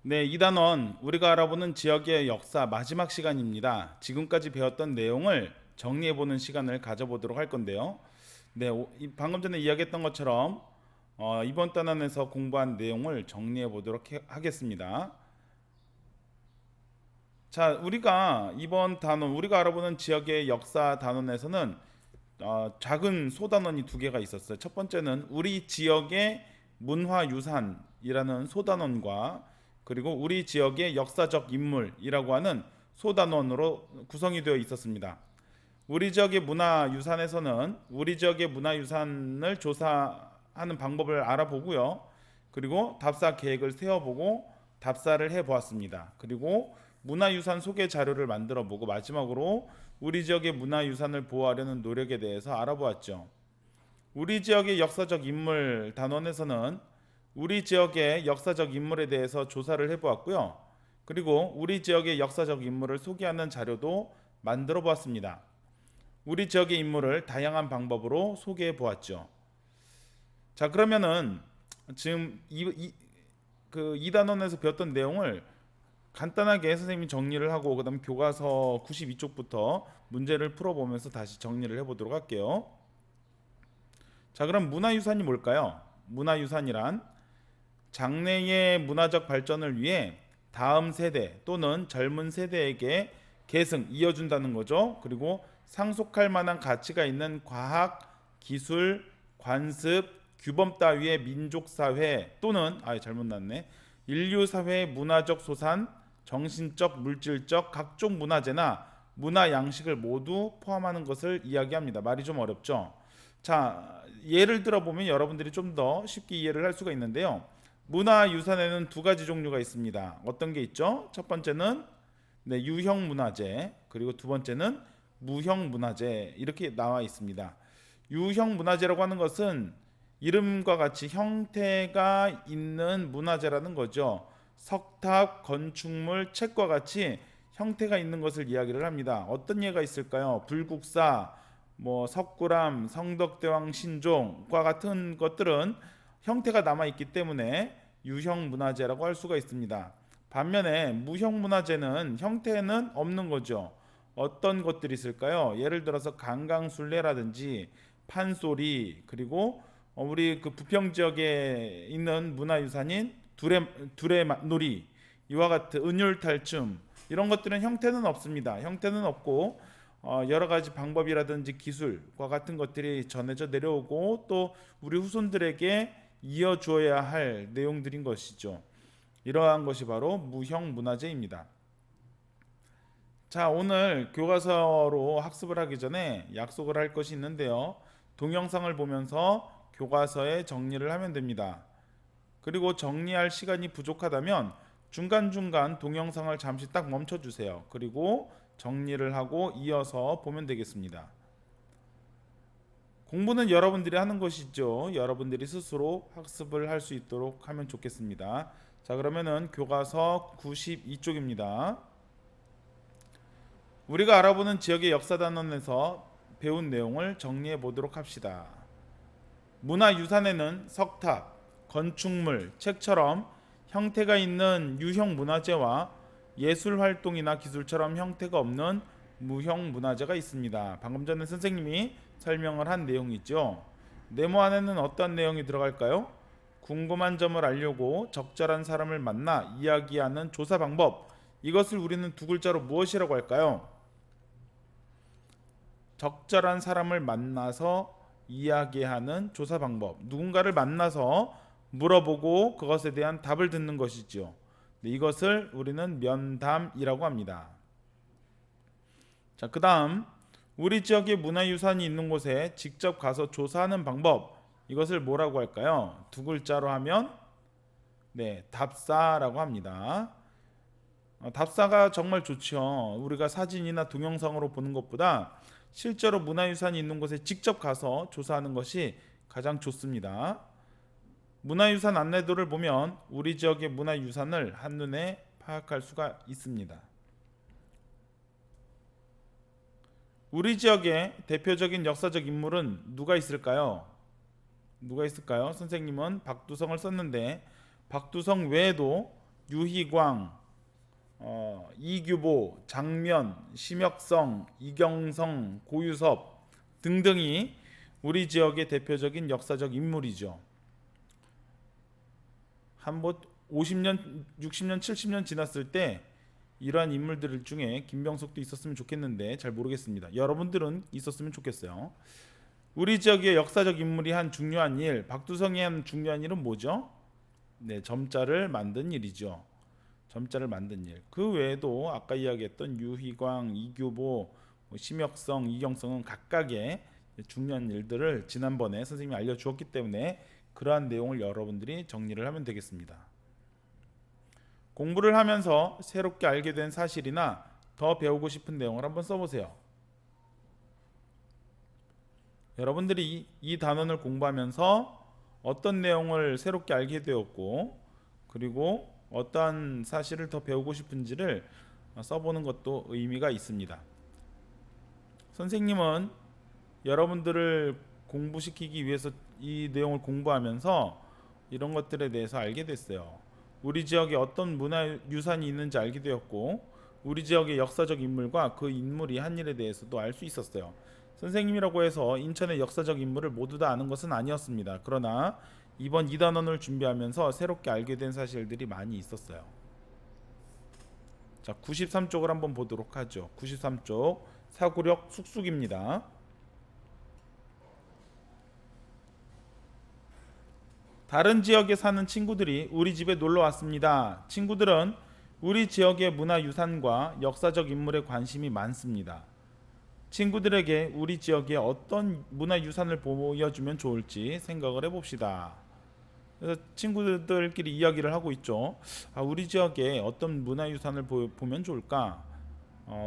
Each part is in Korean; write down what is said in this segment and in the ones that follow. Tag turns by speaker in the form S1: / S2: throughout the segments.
S1: 네, 2단원 우리가 알아보는 지역의 역사 마지막 시간입니다. 지금까지 배웠던 내용을 정리해보는 시간을 가져보도록 할 건데요. 네, 방금 전에 이야기했던 것처럼 이번 단원에서 공부한 내용을 정리해보도록 하겠습니다. 자, 우리가 이번 단원, 우리가 알아보는 지역의 역사 단원에서는 작은 소단원이 두 개가 있었어요. 첫 번째는 우리 지역의 문화유산이라는 소단원과 그리고 우리 지역의 역사적 인물이라고 하는 소단원으로 구성이 되어 있었습니다. 우리 지역의 문화유산에서는 우리 지역의 문화유산을 조사하는 방법을 알아보고요. 그리고 답사 계획을 세워보고 답사를 해보았습니다. 그리고 문화유산 소개 자료를 만들어 보고 마지막으로 우리 지역의 문화유산을 보호하려는 노력에 대해서 알아보았죠. 우리 지역의 역사적 인물 단원에서는 우리 지역의 역사적 인물에 대해서 조사를 해보았고요. 그리고 우리 지역의 역사적 인물을 소개하는 자료도 만들어 보았습니다. 우리 지역의 인물을 다양한 방법으로 소개해 보았죠. 자, 그러면은 지금 그 2단원에서 배웠던 내용을 간단하게 선생님이 정리를 하고 그다음 교과서 92쪽부터 문제를 풀어보면서 다시 정리를 해보도록 할게요. 자, 그럼 문화유산이 뭘까요? 문화유산이란 장래의 문화적 발전을 위해 다음 세대 또는 젊은 세대에게 계승, 이어준다는 거죠. 그리고 상속할 만한 가치가 있는 과학, 기술, 관습, 규범 따위의 민족사회 또는 잘못 났네. 인류사회의 문화적 소산, 정신적, 물질적 각종 문화재나 문화 양식을 모두 포함하는 것을 이야기합니다. 말이 좀 어렵죠? 자, 예를 들어보면 여러분들이 좀 더 쉽게 이해를 할 수가 있는데요. 문화유산에는 두 가지 종류가 있습니다. 어떤 게 있죠? 첫 번째는 유형 문화재, 그리고 두 번째는 무형 문화재 이렇게 나와 있습니다. 유형 문화재라고 하는 것은 이름과 같이 형태가 있는 문화재라는 거죠. 석탑, 건축물, 책과 같이 형태가 있는 것을 이야기를 합니다. 어떤 예가 있을까요? 불국사, 석굴암, 성덕대왕 신종과 같은 것들은 형태가 남아 있기 때문에 유형 문화재라고 할 수가 있습니다. 반면에 무형 문화재는 형태는 없는 거죠. 어떤 것들이 있을까요? 예를 들어서 강강술래라든지 판소리, 그리고 우리 그 부평 지역에 있는 문화유산인 두레놀이, 이와 같은 은율탈춤, 이런 것들은 형태는 없습니다. 형태는 없고 여러 가지 방법이라든지 기술과 같은 것들이 전해져 내려오고 또 우리 후손들에게 이어주어야 할 내용들인 것이죠. 이러한 것이 바로 무형 문화재입니다. 자, 오늘 교과서로 학습을 하기 전에 약속을 할 것이 있는데요. 동영상을 보면서 교과서에 정리를 하면 됩니다. 그리고 정리할 시간이 부족하다면 중간중간 동영상을 잠시 딱 멈춰주세요. 그리고 정리를 하고 이어서 보면 되겠습니다. 공부는 여러분들이 하는 것이죠. 여러분들이 스스로 학습을 할 수 있도록 하면 좋겠습니다. 자, 그러면은 교과서 92쪽입니다. 우리가 알아보는 지역의 역사단원에서 배운 내용을 정리해 보도록 합시다. 문화유산에는 석탑, 건축물, 책처럼 형태가 있는 유형 문화재와 예술활동이나 기술처럼 형태가 없는 무형 문화재가 있습니다. 방금 전에 선생님이 설명을 한 내용이죠. 네모 안에는 어떤 내용이 들어갈까요? 궁금한 점을 알려고 적절한 사람을 만나 이야기하는 조사 방법. 이것을 우리는 두 글자로 무엇이라고 할까요? 적절한 사람을 만나서 이야기하는 조사 방법. 누군가를 만나서 물어보고 그것에 대한 답을 듣는 것이죠. 이것을 우리는 면담이라고 합니다. 자, 그 다음 우리 지역의 문화유산이 있는 곳에 직접 가서 조사하는 방법. 이것을 뭐라고 할까요? 두 글자로 하면 답사라고 합니다. 답사가 정말 좋죠. 우리가 사진이나 동영상으로 보는 것보다 실제로 문화유산이 있는 곳에 직접 가서 조사하는 것이 가장 좋습니다. 문화유산 안내도를 보면 우리 지역의 문화유산을 한눈에 파악할 수가 있습니다. 우리 지역의 대표적인 역사적 인물은 누가 있을까요? 누가 있을까요? 선생님은 박두성을 썼는데 박두성 외에도 유희광, 이규보, 장면, 심혁성, 이경성, 고유섭 등등이 우리 지역의 대표적인 역사적 인물이죠. 한 뭐 50년, 60년, 70년 지났을 때 이러한 인물들 중에 김병석도 있었으면 좋겠는데 잘 모르겠습니다. 여러분들은 있었으면 좋겠어요. 우리 지역의 역사적 인물이 한 중요한 일, 박두성이 한 중요한 일은 뭐죠? 네, 점자를 만든 일이죠. 점자를 만든 일. 그 외에도 아까 이야기했던 유희광, 이규보, 심혁성, 이경성은 각각의 중요한 일들을 지난번에 선생님이 알려주었기 때문에 그러한 내용을 여러분들이 정리를 하면 되겠습니다. 공부를 하면서 새롭게 알게 된 사실이나 더 배우고 싶은 내용을 한번 써보세요. 여러분들이 이 단원을 공부하면서 어떤 내용을 새롭게 알게 되었고, 그리고 어떠한 사실을 더 배우고 싶은지를 써보는 것도 의미가 있습니다. 선생님은 여러분들을 공부시키기 위해서 이 내용을 공부하면서 이런 것들에 대해서 알게 됐어요. 우리 지역에 어떤 문화유산이 있는지 알게 되었고, 우리 지역의 역사적 인물과 그 인물이 한 일에 대해서도 알 수 있었어요. 선생님이라고 해서 인천의 역사적 인물을 모두 다 아는 것은 아니었습니다. 그러나 이번 2단원을 준비하면서 새롭게 알게 된 사실들이 많이 있었어요. 자, 93쪽을 한번 보도록 하죠. 93쪽 사구력 숙숙입니다. 다른 지역에 사는 친구들이 우리 집에 놀러 왔습니다. 친구들은 우리 지역의 문화유산과 역사적 인물에 관심이 많습니다. 친구들에게 우리 지역의 어떤 문화유산을 보여주면 좋을지 생각을 해봅시다. 그래서 친구들끼리 이야기를 하고 있죠. 우리 지역에 어떤 문화유산을 보면 좋을까?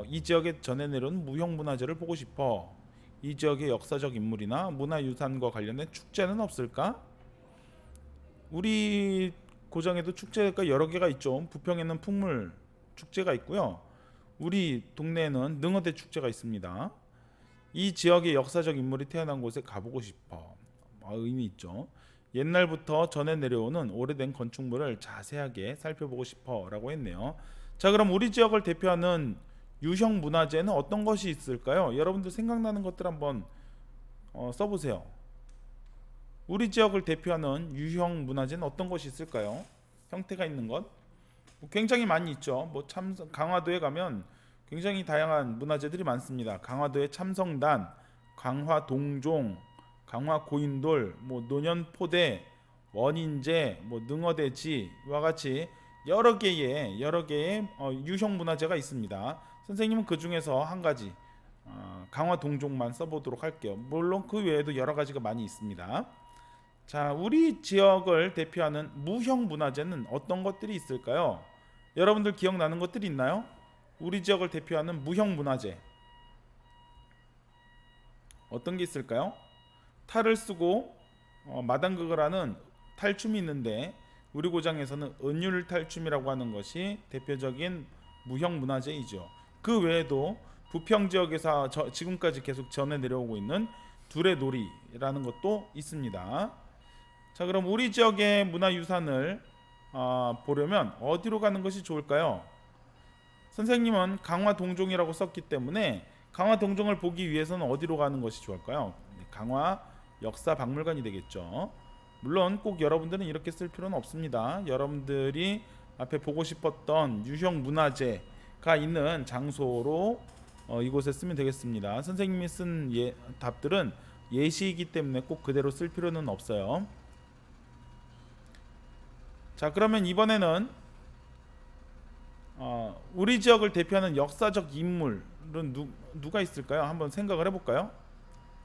S1: 이 지역에 전해 내려온 무형문화재를 보고 싶어. 이 지역의 역사적 인물이나 문화유산과 관련된 축제는 없을까? 우리 고장에도 축제가 여러 개가 있죠. 부평에는 풍물 축제가 있고요. 우리 동네에는 능어대 축제가 있습니다. 이 지역의 역사적 인물이 태어난 곳에 가보고 싶어. 의미 있죠. 옛날부터 전해 내려오는 오래된 건축물을 자세하게 살펴보고 싶어 라고 했네요. 자, 그럼 우리 지역을 대표하는 유형 문화재는 어떤 것이 있을까요? 여러분들 생각나는 것들 한번 써보세요. 우리 지역을 대표하는 유형 문화재는 어떤 것이 있을까요? 형태가 있는 것 굉장히 많이 있죠. 강화도에 가면 굉장히 다양한 문화재들이 많습니다. 강화도의 참성단, 강화동종, 강화고인돌, 노년포대, 원인제, 능어대지와 같이 여러 개의 유형 문화재가 있습니다. 선생님은 그 중에서 한 가지 강화동종만 써보도록 할게요. 물론 그 외에도 여러 가지가 많이 있습니다. 자, 우리 지역을 대표하는 무형 문화재는 어떤 것들이 있을까요? 여러분들 기억나는 것들이 있나요? 우리 지역을 대표하는 무형 문화재 어떤 게 있을까요? 탈을 쓰고 마당극을 하는 탈춤이 있는데 우리 고장에서는 은율 탈춤이라고 하는 것이 대표적인 무형 문화재이죠. 그 외에도 부평 지역에서 지금까지 계속 전해 내려오고 있는 두레놀이라는 것도 있습니다. 자, 그럼 우리 지역의 문화유산을 보려면 어디로 가는 것이 좋을까요? 선생님은 강화동종이라고 썼기 때문에 강화동종을 보기 위해서는 어디로 가는 것이 좋을까요? 강화 역사박물관이 되겠죠. 물론 꼭 여러분들은 이렇게 쓸 필요는 없습니다. 여러분들이 앞에 보고 싶었던 유형 문화재가 있는 장소로 이곳에 쓰면 되겠습니다. 선생님이 쓴 답들은 예시이기 때문에 꼭 그대로 쓸 필요는 없어요. 자, 그러면 이번에는 우리 지역을 대표하는 역사적 인물은 누가 있을까요? 한번 생각을 해볼까요?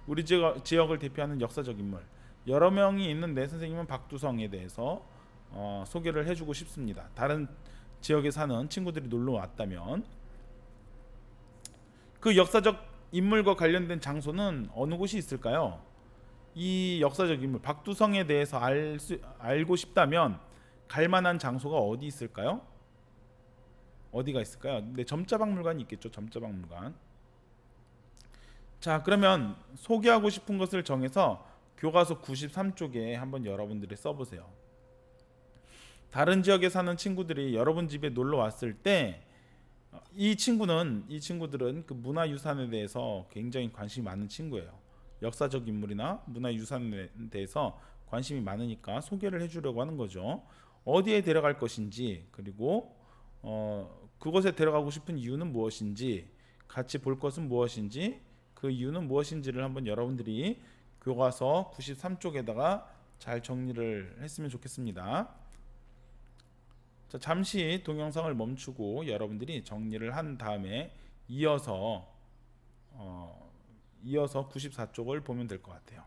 S1: 우리 지역을 대표하는 역사적 인물 여러 명이 있는데 선생님은 박두성에 대해서 소개를 해주고 싶습니다. 다른 지역에 사는 친구들이 놀러 왔다면 그 역사적 인물과 관련된 장소는 어느 곳이 있을까요? 이 역사적 인물 박두성에 대해서 알고 싶다면 갈 만한 장소가 어디 있을까요? 어디가 있을까요? 네, 점자박물관이 있겠죠. 점자박물관. 자, 그러면 소개하고 싶은 것을 정해서 교과서 93쪽에 한번 여러분들이 써보세요. 다른 지역에 사는 친구들이 여러분 집에 놀러 왔을 때 이 친구들은 그 문화유산에 대해서 굉장히 관심이 많은 친구예요. 역사적 인물이나 문화유산에 대해서 관심이 많으니까 소개를 해주려고 하는 거죠. 어디에 데려갈 것인지, 그리고 그곳에 데려가고 싶은 이유는 무엇인지, 같이 볼 것은 무엇인지, 그 이유는 무엇인지를 한번 여러분들이 교과서 93쪽에다가 잘 정리를 했으면 좋겠습니다. 자, 잠시 동영상을 멈추고 여러분들이 정리를 한 다음에 이어서 94쪽을 보면 될 것 같아요.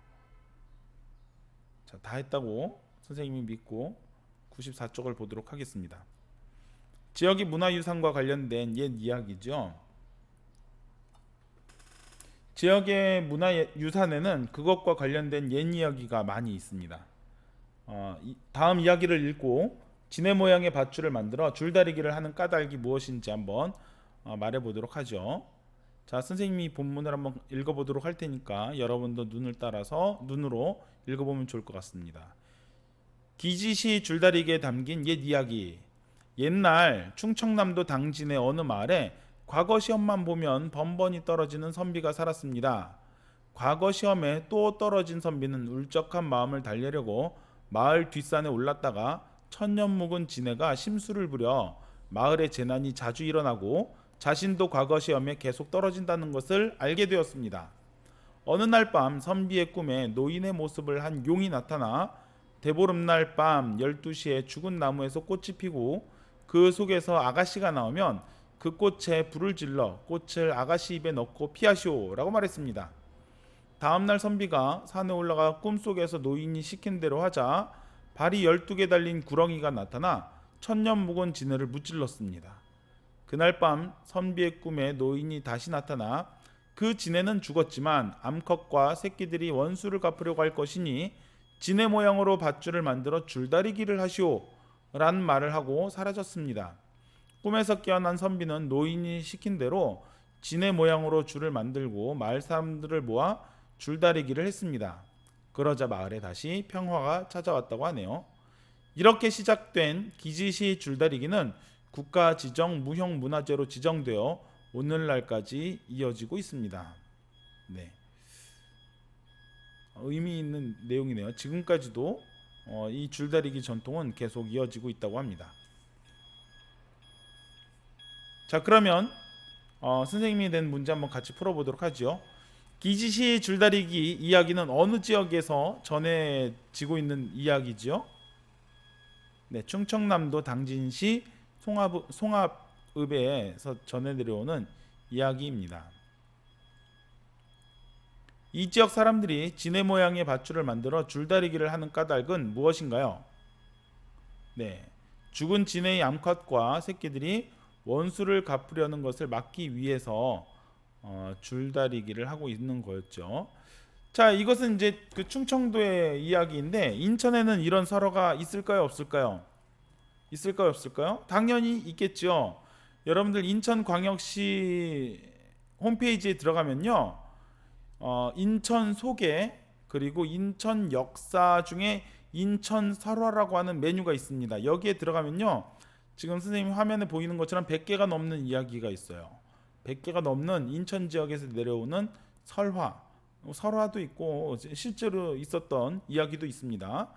S1: 자, 다 했다고 선생님이 믿고 94쪽을 보도록 하겠습니다. 지역의 문화유산과 관련된 옛 이야기죠. 지역의 문화유산에는 그것과 관련된 옛 이야기가 많이 있습니다. 다음 이야기를 읽고 지네 모양의 밧줄을 만들어 줄다리기를 하는 까닭이 무엇인지 한번 말해보도록 하죠. 자, 선생님이 본문을 한번 읽어보도록 할 테니까 여러분도 눈으로 읽어보면 좋을 것 같습니다. 기지시 줄다리기에 담긴 옛 이야기. 옛날 충청남도 당진의 어느 마을에 과거 시험만 보면 번번이 떨어지는 선비가 살았습니다. 과거 시험에 또 떨어진 선비는 울적한 마음을 달래려고 마을 뒷산에 올랐다가 천년 묵은 지네가 심술을 부려 마을에 재난이 자주 일어나고 자신도 과거 시험에 계속 떨어진다는 것을 알게 되었습니다. 어느 날 밤 선비의 꿈에 노인의 모습을 한 용이 나타나 대보름날 밤 12시에 죽은 나무에서 꽃이 피고 그 속에서 아가씨가 나오면 그 꽃에 불을 질러 꽃을 아가씨 입에 넣고 피하시오 라고 말했습니다. 다음날 선비가 산에 올라가 꿈속에서 노인이 시킨 대로 하자 발이 12개 달린 구렁이가 나타나 천년 묵은 지네를 무찔렀습니다. 그날 밤 선비의 꿈에 노인이 다시 나타나 그 지네는 죽었지만 암컷과 새끼들이 원수를 갚으려고 할 것이니 지네 모양으로 밧줄을 만들어 줄다리기를 하시오 라는 말을 하고 사라졌습니다. 꿈에서 깨어난 선비는 노인이 시킨 대로 지네 모양으로 줄을 만들고 마을 사람들을 모아 줄다리기를 했습니다. 그러자 마을에 다시 평화가 찾아왔다고 하네요. 이렇게 시작된 기지시 줄다리기는 국가 지정 무형 문화재로 지정되어 오늘날까지 이어지고 있습니다. 네. 의미 있는 내용이네요. 지금까지도 이 줄다리기 전통은 계속 이어지고 있다고 합니다. 자, 그러면 선생님이 낸 문제 한번 같이 풀어보도록 하죠. 기지시 줄다리기 이야기는 어느 지역에서 전해지고 있는 이야기죠? 네, 충청남도 당진시 송합읍에서 전해 내려오는 이야기입니다. 이 지역 사람들이 지네 모양의 밧줄을 만들어 줄다리기를 하는 까닭은 무엇인가요? 네, 죽은 지네의 암컷과 새끼들이 원수를 갚으려는 것을 막기 위해서 줄다리기를 하고 있는 거였죠. 자, 이것은 이제 그 충청도의 이야기인데 인천에는 이런 설화가 있을까요, 없을까요? 있을까요, 없을까요? 당연히 있겠죠. 여러분들 인천광역시 홈페이지에 들어가면요, 인천 소개 그리고 인천 역사 중에 인천 설화라고 하는 메뉴가 있습니다. 여기에 들어가면요, 지금 선생님 화면에 보이는 것처럼 100개가 넘는 이야기가 있어요. 100개가 넘는 인천 지역에서 내려오는 설화도 있고 실제로 있었던 이야기도 있습니다.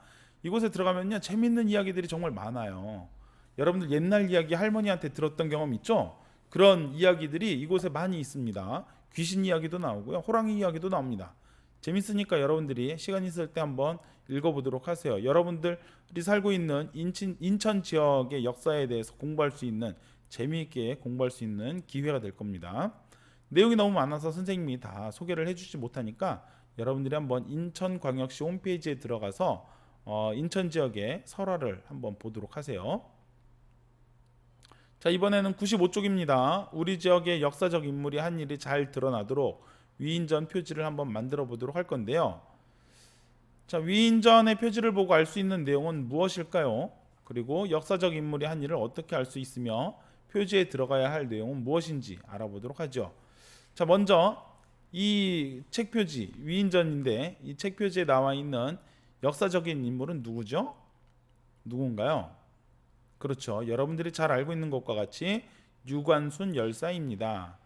S1: 이곳에 들어가면요, 재밌는 이야기들이 정말 많아요. 여러분들 옛날 이야기 할머니한테 들었던 경험 있죠? 그런 이야기들이 이곳에 많이 있습니다. 귀신 이야기도 나오고요, 호랑이 이야기도 나옵니다. 재밌으니까 여러분들이 시간 있을 때 한번 읽어보도록 하세요. 여러분들이 살고 있는 인천 지역의 역사에 대해서 공부할 수 있는, 재미있게 공부할 수 있는 기회가 될 겁니다. 내용이 너무 많아서 선생님이 다 소개를 해주지 못하니까 여러분들이 한번 인천광역시 홈페이지에 들어가서 인천 지역의 설화를 한번 보도록 하세요. 자, 이번에는 95쪽입니다. 우리 지역의 역사적 인물이 한 일이 잘 드러나도록 위인전 표지를 한번 만들어 보도록 할 건데요. 자, 위인전의 표지를 보고 알 수 있는 내용은 무엇일까요? 그리고 역사적 인물이 한 일을 어떻게 알 수 있으며 표지에 들어가야 할 내용은 무엇인지 알아보도록 하죠. 자, 먼저 이 책 표지, 위인전인데 이 책 표지에 나와 있는 역사적인 인물은 누구죠? 누군가요? 그렇죠. 여러분들이 잘 알고 있는 것과 같이 유관순 열사입니다.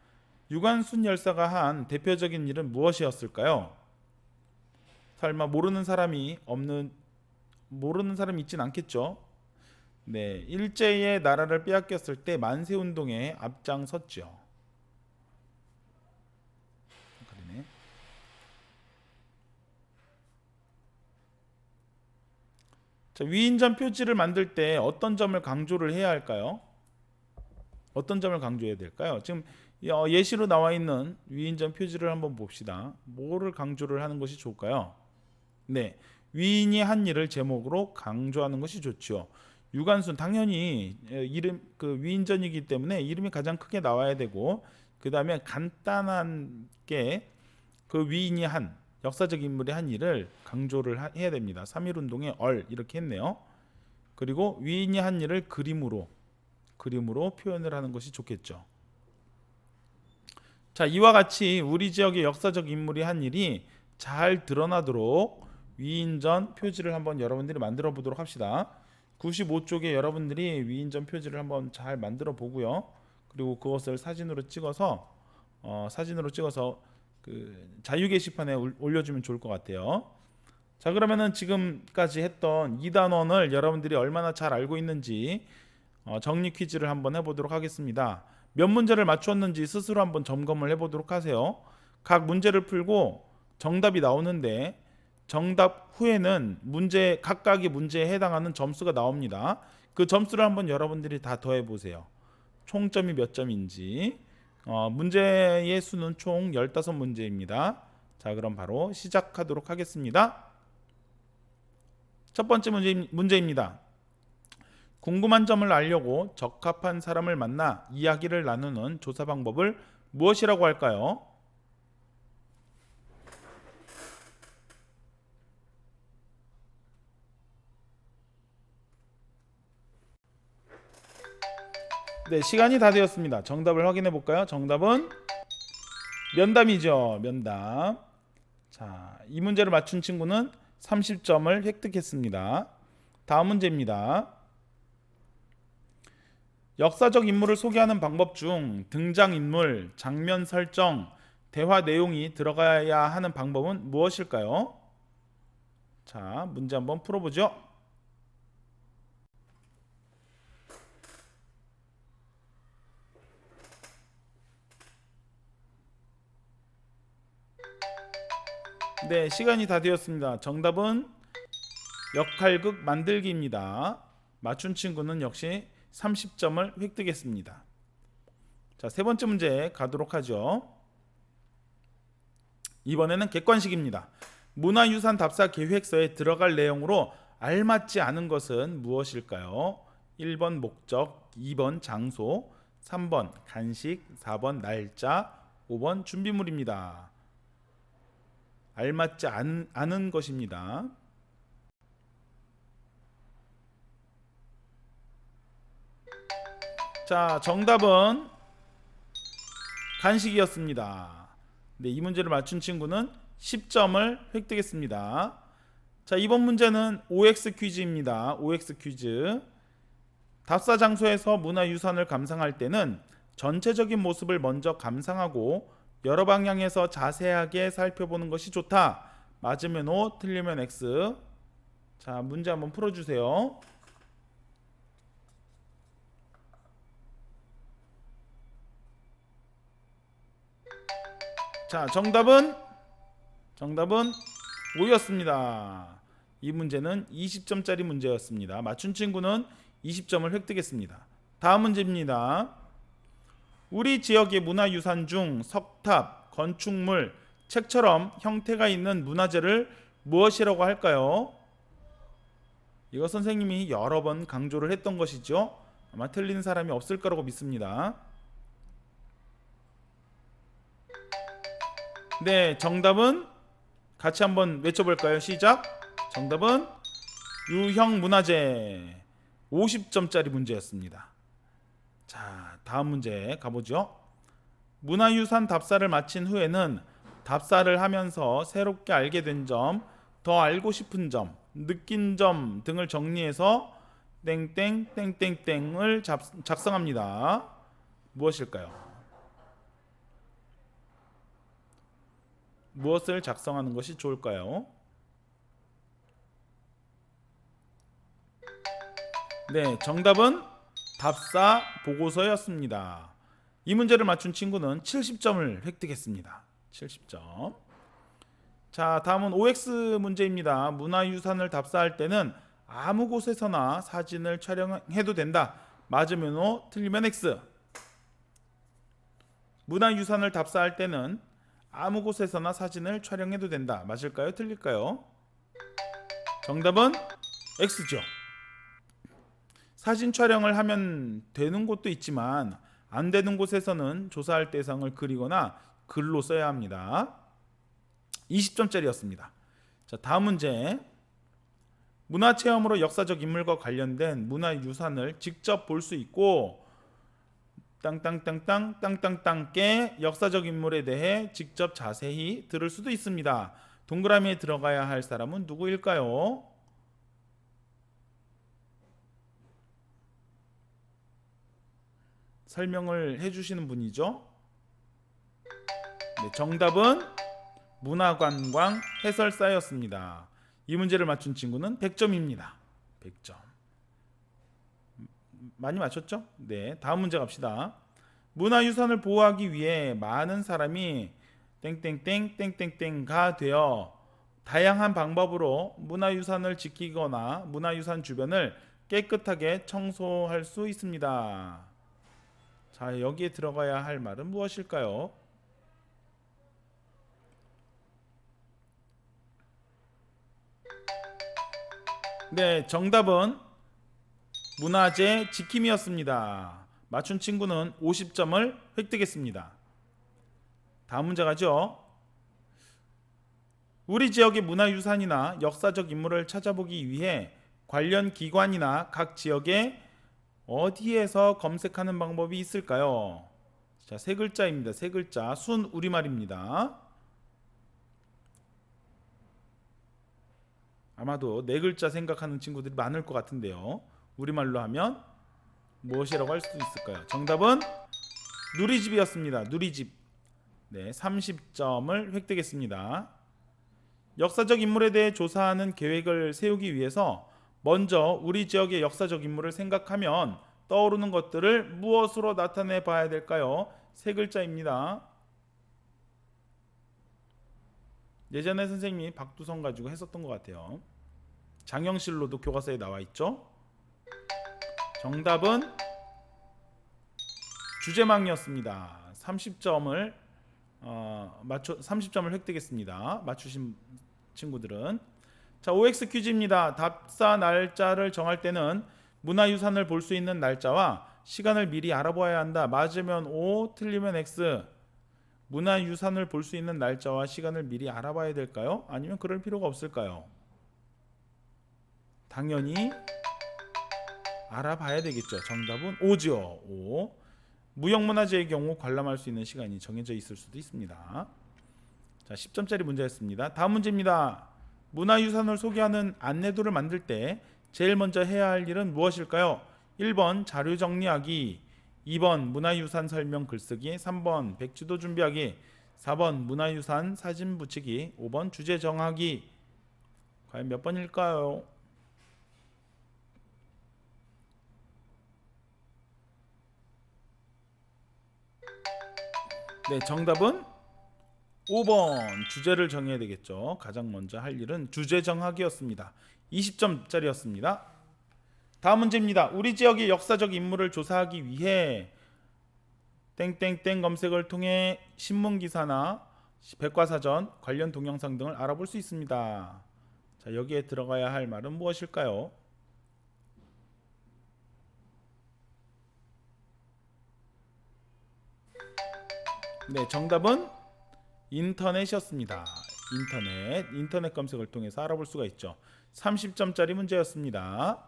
S1: 유관순 열사가 한 대표적인 일은 무엇이었을까요? 설마 모르는 사람이 있진 않겠죠. 네, 일제의 나라를 빼앗겼을 때 만세 운동에 앞장섰죠. 그러네. 자, 위인전 표지를 만들 때 어떤 점을 강조를 해야 할까요? 어떤 점을 강조해야 될까요? 지금 예시로 나와 있는 위인전 표지를 한번 봅시다. 뭐를 강조를 하는 것이 좋을까요? 네, 위인이 한 일을 제목으로 강조하는 것이 좋죠. 유관순 당연히 이름 그 위인전이기 때문에 이름이 가장 크게 나와야 되고, 그 다음에 간단한 게 그 위인이 한 역사적 인물의 한 일을 강조를 해야 됩니다. 3.1운동의 이렇게 했네요. 그리고 위인이 한 일을 그림으로 표현을 하는 것이 좋겠죠. 자, 이와 같이 우리 지역의 역사적 인물이 한 일이 잘 드러나도록 위인전 표지를 한번 여러분들이 만들어 보도록 합시다. 95쪽에 여러분들이 위인전 표지를 한번 잘 만들어 보고요. 그리고 그것을 사진으로 찍어서 그 자유 게시판에 올려주면 좋을 것 같아요. 자, 그러면은 지금까지 했던 2단원을 여러분들이 얼마나 잘 알고 있는지 정리 퀴즈를 한번 해보도록 하겠습니다. 몇 문제를 맞추었는지 스스로 한번 점검을 해보도록 하세요. 각 문제를 풀고 정답이 나오는데 정답 후에는 각각의 문제에 해당하는 점수가 나옵니다. 그 점수를 한번 여러분들이 다 더해보세요. 총점이 몇 점인지. 문제의 수는 총 15문제입니다. 자, 그럼 바로 시작하도록 하겠습니다. 첫 번째 문제입니다. 궁금한 점을 알려고 적합한 사람을 만나 이야기를 나누는 조사 방법을 무엇이라고 할까요? 네, 시간이 다 되었습니다. 정답을 확인해 볼까요? 정답은 면담이죠. 면담. 자, 이 문제를 맞춘 친구는 30점을 획득했습니다. 다음 문제입니다. 역사적 인물을 소개하는 방법 중 등장인물, 장면 설정, 대화 내용이 들어가야 하는 방법은 무엇일까요? 자, 문제 한번 풀어보죠. 네, 시간이 다 되었습니다. 정답은 역할극 만들기입니다. 맞춘 친구는 역시 30점을 획득했습니다. 자, 세 번째 문제 가도록 하죠. 이번에는 객관식입니다. 문화유산 답사 계획서에 들어갈 내용으로 알맞지 않은 것은 무엇일까요? 1번 목적, 2번 장소, 3번 간식, 4번 날짜, 5번 준비물입니다. 알맞지 않은 것입니다. 자, 정답은 간식이었습니다. 네, 이 문제를 맞춘 친구는 10점을 획득했습니다. 자, 이번 문제는 OX 퀴즈입니다. OX 퀴즈. 답사 장소에서 문화유산을 감상할 때는 전체적인 모습을 먼저 감상하고 여러 방향에서 자세하게 살펴보는 것이 좋다. 맞으면 O, 틀리면 X. 자, 문제 한번 풀어주세요. 자, 정답은 O였습니다. 이 문제는 20점짜리 문제였습니다. 맞춘 친구는 20점을 획득했습니다. 다음 문제입니다. 우리 지역의 문화유산 중 석탑, 건축물, 책처럼 형태가 있는 문화재를 무엇이라고 할까요? 이거 선생님이 여러 번 강조를 했던 것이죠. 아마 틀린 사람이 없을 거라고 믿습니다. 네, 정답은 같이 한번 외쳐볼까요? 시작. 정답은 유형문화재. 50점짜리 문제였습니다. 자, 다음 문제 가보죠. 문화유산 답사를 마친 후에는 답사를 하면서 새롭게 알게 된 점, 더 알고 싶은 점, 느낀 점 등을 정리해서 땡땡 땡땡땡을 작성합니다. 무엇일까요? 무엇을 작성하는 것이 좋을까요? 네, 정답은 답사 보고서였습니다. 이 문제를 맞춘 친구는 70점을 획득했습니다. 70점. 자, 다음은 OX 문제입니다. 문화유산을 답사할 때는 아무 곳에서나 사진을 촬영해도 된다. 맞으면 O, 틀리면 X. 문화유산을 답사할 때는 아무 곳에서나 사진을 촬영해도 된다. 맞을까요? 틀릴까요? 정답은 X죠. 사진 촬영을 하면 되는 곳도 있지만 안 되는 곳에서는 조사할 대상을 그리거나 글로 써야 합니다. 20점짜리였습니다. 자, 다음 문제. 문화체험으로 역사적 인물과 관련된 문화유산을 직접 볼 수 있고 땅땅땅땅 땅땅땅께 역사적 인물에 대해 직접 자세히 들을 수도 있습니다. 동그라미에 들어가야 할 사람은 누구일까요? 설명을 해주시는 분이죠. 네, 정답은 문화관광 해설사였습니다. 이 문제를 맞춘 친구는 100점입니다. 100점. 많이 맞췄죠? 네, 다음 문제 갑시다. 문화유산을 보호하기 위해 많은 사람이 땡땡땡 땡땡땡가 되어 다양한 방법으로 문화유산을 지키거나 문화유산 주변을 깨끗하게 청소할 수 있습니다. 자, 여기에 들어가야 할 말은 무엇일까요? 네, 정답은 문화재 지킴이었습니다. 맞춘 친구는 50점을 획득했습니다. 다음 문제 가죠. 우리 지역의 문화유산이나 역사적 인물을 찾아보기 위해 관련 기관이나 각 지역에 어디에서 검색하는 방법이 있을까요? 자, 세 글자입니다. 세 글자. 순 우리말입니다. 아마도 네 글자 생각하는 친구들이 많을 것 같은데요. 우리말로 하면 무엇이라고 할 수도 있을까요? 정답은 누리집이었습니다. 누리집. 네, 30점을 획득했습니다. 역사적 인물에 대해 조사하는 계획을 세우기 위해서 먼저 우리 지역의 역사적 인물을 생각하면 떠오르는 것들을 무엇으로 나타내 봐야 될까요? 세 글자입니다. 예전에 선생님이 박두성 가지고 했었던 것 같아요. 장영실로도 교과서에 나와 있죠. 정답은 주제망이었습니다. 30점을 30점을 획득했습니다. 맞추신 친구들은. 자, OX 퀴즈입니다. 답사 날짜를 정할 때는 문화유산을 볼 수 있는 날짜와 시간을 미리 알아봐야 한다. 맞으면 O, 틀리면 X. 문화유산을 볼 수 있는 날짜와 시간을 미리 알아봐야 될까요? 아니면 그럴 필요가 없을까요? 당연히 알아봐야 되겠죠. 정답은 O죠. O. 무형문화재의 경우 관람할 수 있는 시간이 정해져 있을 수도 있습니다. 자, 10점짜리 문제였습니다. 다음 문제입니다. 문화유산을 소개하는 안내도를 만들 때 제일 먼저 해야 할 일은 무엇일까요? 1번 자료 정리하기, 2번 문화유산 설명 글쓰기, 3번 백지도 준비하기, 4번 문화유산 사진 붙이기, 5번 주제 정하기. 과연 몇 번일까요? 네, 정답은 5번 주제를 정해야 되겠죠. 가장 먼저 할 일은 주제 정하기였습니다. 20점짜리였습니다. 다음 문제입니다. 우리 지역의 역사적 인물을 조사하기 위해 땡땡땡 검색을 통해 신문기사나 백과사전, 관련 동영상 등을 알아볼 수 있습니다. 자, 여기에 들어가야 할 말은 무엇일까요? 네, 정답은 인터넷이었습니다. 인터넷 검색을 통해서 알아볼 수가 있죠. 30점짜리 문제였습니다.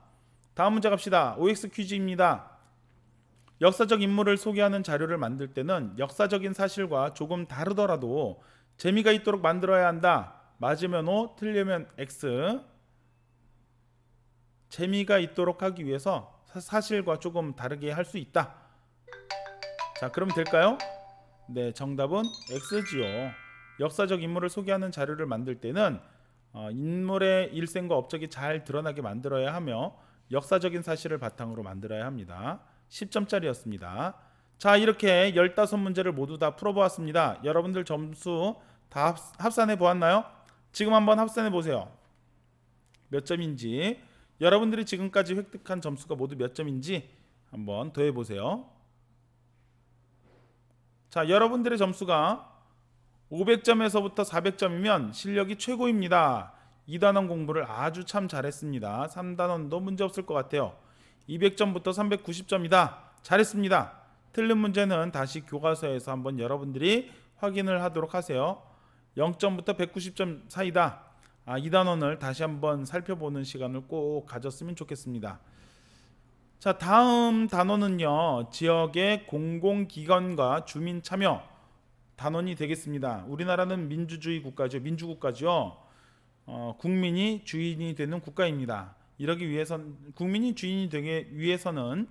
S1: 다음 문제 갑시다. OX 퀴즈입니다. 역사적 인물을 소개하는 자료를 만들 때는 역사적인 사실과 조금 다르더라도 재미가 있도록 만들어야 한다. 맞으면 O, 틀리면 X. 재미가 있도록 하기 위해서 사실과 조금 다르게 할 수 있다. 자, 그럼 될까요? 네, 정답은 X지요. 역사적 인물을 소개하는 자료를 만들 때는 인물의 일생과 업적이 잘 드러나게 만들어야 하며 역사적인 사실을 바탕으로 만들어야 합니다. 10점짜리였습니다. 자, 이렇게 15문제를 모두 다 풀어보았습니다. 여러분들 점수 다 합산해 보았나요? 지금 한번 합산해 보세요. 몇 점인지, 여러분들이 지금까지 획득한 점수가 모두 몇 점인지 한번 더해 보세요. 자, 여러분들의 점수가 500점에서부터 400점이면 실력이 최고입니다. 2단원 공부를 아주 참 잘했습니다. 3단원도 문제 없을 것 같아요. 200점부터 390점이다. 잘했습니다. 틀린 문제는 다시 교과서에서 한번 여러분들이 확인을 하도록 하세요. 0점부터 190점 사이다. 2단원을 다시 한번 살펴보는 시간을 꼭 가졌으면 좋겠습니다. 자, 다음 단원은요, 지역의 공공기관과 주민 참여 단원이 되겠습니다. 우리나라는 민주주의 국가죠. 민주국가죠. 국민이 주인이 되는 국가입니다. 이러기 위해선 국민이 주인이 되기 위해서는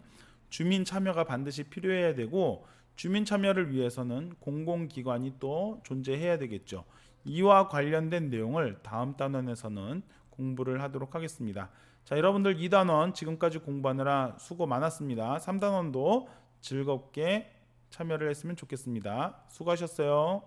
S1: 주민 참여가 반드시 필요해야 되고, 주민 참여를 위해서는 공공기관이 또 존재해야 되겠죠. 이와 관련된 내용을 다음 단원에서는 공부를 하도록 하겠습니다. 자, 여러분들 2단원 지금까지 공부하느라 수고 많았습니다. 3단원도 즐겁게 참여를 했으면 좋겠습니다. 수고하셨어요.